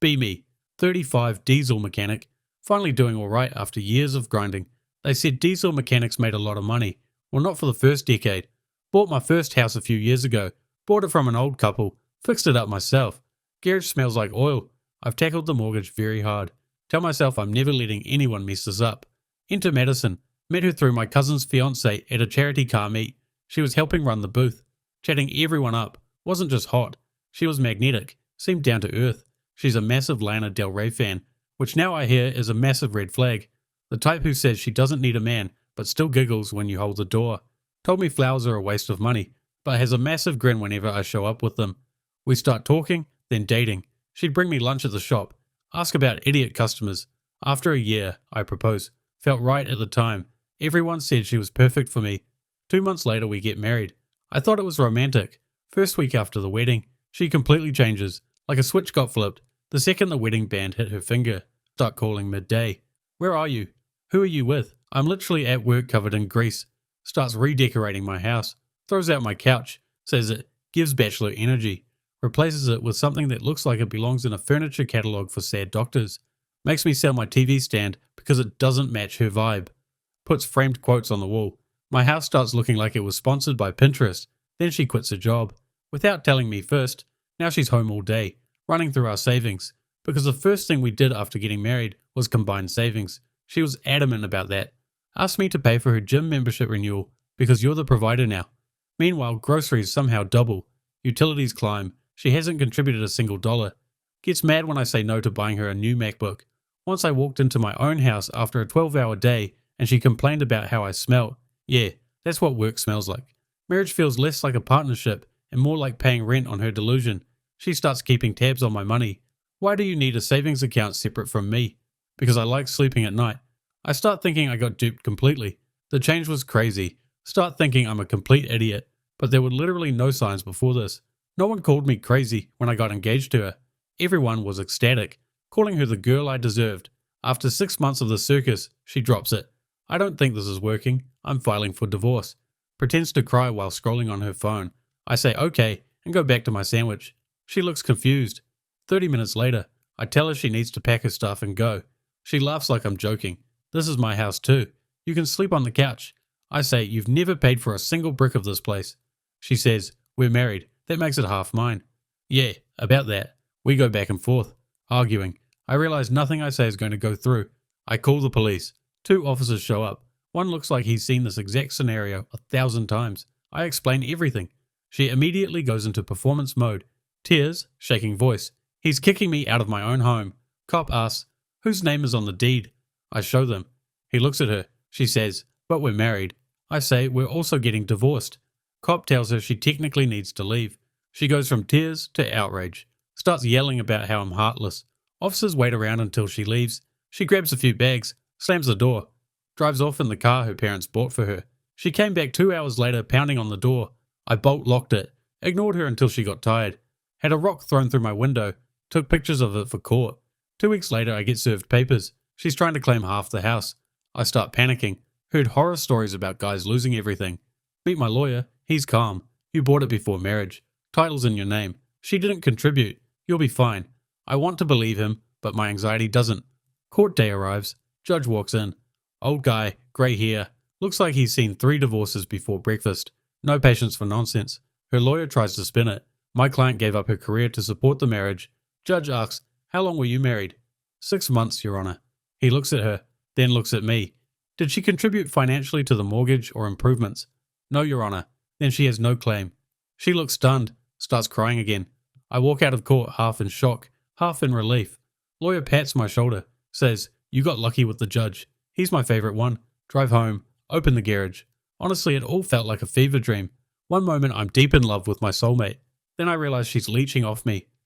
Be me, 35 diesel mechanic, finally doing alright after years of grinding. They said diesel mechanics made a lot of money. Well, not for the first decade. Bought my first house a few years ago. Bought it from an old couple. Fixed it up myself. Garage smells like oil. I've tackled the mortgage very hard. Tell myself I'm never letting anyone mess this up. Into medicine. Met her through my cousin's fiance at a charity car meet. She was helping run the booth. Chatting everyone up. Wasn't just hot. She was magnetic. Seemed down to earth. She's a massive Lana Del Rey fan, which now I hear is a massive red flag. The type who says she doesn't need a man, but still giggles when you hold the door. Told me flowers are a waste of money, but has a massive grin whenever I show up with them. We start talking, then dating. She'd bring me lunch at the shop. Ask about idiot customers. After a year, I propose. Felt right at the time. Everyone said she was perfect for me. 2 months later we get married. I thought it was romantic. First week after the wedding, she completely changes. Like a switch got flipped. The second the wedding band hit her finger. Start calling midday. Where are you? Who are you with? I'm literally at work covered in grease. Starts redecorating my house. Throws out my couch. Says it gives bachelor energy. Replaces it with something that looks like it belongs in a furniture catalogue for sad doctors. Makes me sell my TV stand because it doesn't match her vibe. Puts framed quotes on the wall. My house starts looking like it was sponsored by Pinterest. Then she quits her job. Without telling me first. Now she's home all day, running through our savings. Because the first thing we did after getting married was combine savings. She was adamant about that. Asked me to pay for her gym membership renewal because you're the provider now. Meanwhile, groceries somehow double. Utilities climb. She hasn't contributed a single dollar. Gets mad when I say no to buying her a new MacBook. Once I walked into my own house after a 12-hour day and she complained about how I smelled. Yeah, that's what work smells like. Marriage feels less like a partnership and more like paying rent on her delusion. She starts keeping tabs on my money. Why do you need a savings account separate from me? Because I like sleeping at night. I start thinking I got duped completely. The change was crazy. Start thinking I'm a complete idiot. But there were literally no signs before this. No one called me crazy when I got engaged to her. Everyone was ecstatic, calling her the girl I deserved. After 6 months of the circus, she drops it. I don't think this is working. I'm filing for divorce. Pretends to cry while scrolling on her phone. I say okay and go back to my sandwich. She looks confused. 30 minutes later, I tell her she needs to pack her stuff and go. She laughs like I'm joking. This is my house too. You can sleep on the couch. I say, you've never paid for a single brick of this place. She says, we're married. That makes it half mine. Yeah, about that. We go back and forth, arguing. I realize nothing I say is going to go through. I call the police. 2 officers show up. One looks like he's seen this exact scenario 1,000 times. I explain everything. She immediately goes into performance mode. Tears, shaking voice. He's kicking me out of my own home. Cop asks, whose name is on the deed? I show them. He looks at her. She says, but we're married. I say, we're also getting divorced. Cop tells her she technically needs to leave. She goes from tears to outrage. Starts yelling about how I'm heartless. Officers wait around until she leaves. She grabs a few bags, slams the door, drives off in the car her parents bought for her. She came back 2 hours later pounding on the door. I bolt locked it, ignored her until she got tired. Had a rock thrown through my window, took pictures of it for court. 2 weeks later I get served papers. She's trying to claim half the house. I start panicking. Heard horror stories about guys losing everything. Meet my lawyer. He's calm. You bought it before marriage. Title's in your name. She didn't contribute. You'll be fine. I want to believe him, but my anxiety doesn't. Court day arrives. Judge walks in. Old guy, grey hair. Looks like he's seen 3 divorces before breakfast. No patience for nonsense. Her lawyer tries to spin it. My client gave up her career to support the marriage. Judge asks, how long were you married? 6 months, Your Honour. He looks at her, then looks at me. Did she contribute financially to the mortgage or improvements? No, Your Honour. Then she has no claim. She looks stunned, starts crying again. I walk out of court half in shock, half in relief. Lawyer pats my shoulder, says, you got lucky with the judge. He's my favourite one. Drive home, open the garage. Honestly, it all felt like a fever dream. One moment I'm deep in love with my soulmate. Then I realise she's leeching off me.